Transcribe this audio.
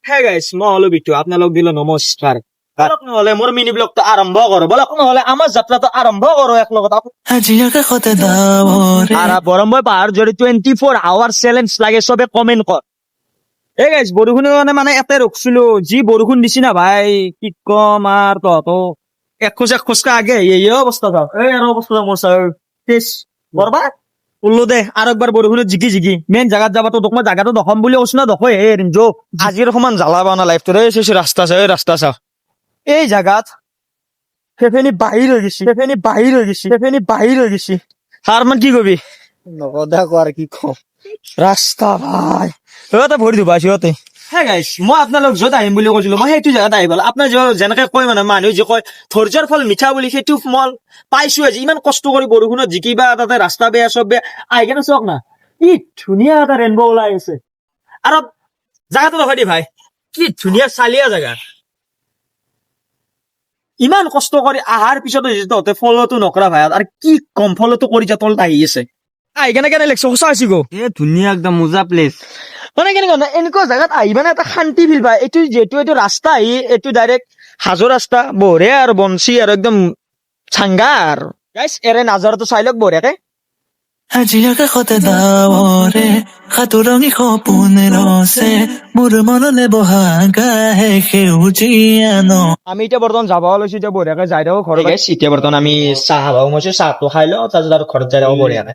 হ্যাঁ গাইস মই হলো বিটু আপোনালোক দিল নমস্কাৰ বলক নহলে মোৰ মিনি ব্লগটো আৰম্ভ কৰো বলক নহলে আমাৰ যাত্ৰাটো আৰম্ভ কৰো এক লগত আজিৰ কাষতে ডাৱৰে আৰু বৰম্বই পাহাৰ যদি 24 আৱাৰ চেলেঞ্জ লাগে চবে কমেন্ট কৰ এই গাইস বৰষুণৰ কাৰণে মানে এতে ৰখছিলো যি বৰষুণ দিছি না ভাই কি কম আৰ তহঁতো এক খোজকা আগে এই অৱস্থা চাও এই আৰু অৱস্থা মোৰ স্যাৰ তেজ বৰবাদ উল্লো দে আৰু একবাৰ বৰষুণত জিকি মেইন জাগাত যাবাতো তোক মই জাগাটো দখম বুলি কৈছো না দখই হে ৰিঞ্জো আজিৰ সমান জ্বালা বানা লাইফটো ৰে ৰাস্তা চাও এই জাগাত ফেফেনি বাহিৰ হৈ গৈছি তাৰ মান কি কবি নকদা কোৱাৰ কি কম ৰাস্তা ভাই সিহঁতে ভৰি দিবা সিহঁতে হ্যাঁ গাইস মই আপোনালোক য'ত আহিম বুলি কৈছিলো মই সেইটো জাগাত আহিব আপোনাৰ যেনেকে কয় মানে মানুহে যে কয় ধৈৰ্যৰ ফল মিঠা বুলি সেইটো মই পাইছো আজি ইমান কষ্ট কৰি বৰষুণত জিকিবা তাতে ৰাস্তা বেয়া চব বেয়া আহি কেনে চাওক না কি ধুনীয়া এটা ৰেইনবো ওলাই আছে আৰু জাগাটো দেখাই দি ভাই কি ধুনীয়া চালিয়া জাগা ইমান কষ্ট কৰি আহাৰ পিছতো তহঁতে ফলটো নকৰা ভাই আৰু কি কম ফলটো কৰি যা তলত আহি আছে আহি কেনে লেগছ সঁচা হৈছে গো এ ধুনীয়া একদম মজা প্লেচ মানে কেনেকুৱা এনেকুৱা জাগাত আহি মানে এটা শান্তি ফিল পায় এইটো যিহেতু এইটো ৰাস্তা আহি এইটো ডাইৰেক্ট হাজো ৰাস্তা বঢ়িয়া আৰু বঞ্চি আৰু একদম চাংগা আৰু গাইছ এৰে নাজাৰটো চাই লওক বঢ়িয়াকে আজিৰ কাষতে ডাৱৰে সাতোৰঙি সপোন ৰচে মোৰ মনলে বহাগ আহে সেউজীয়া ন আমি এতিয়া বৰ্তমান যাব লৈছো এতিয়া বঢ়িয়াকে যাই থাকো ঘৰত গাইছ এতিয়া বৰ্তমান আমি চাহ খাব মইছো চাহটো খাই লওঁ তাৰপিছত আৰু ঘৰত যাই থাকো বঢ়িয়াকে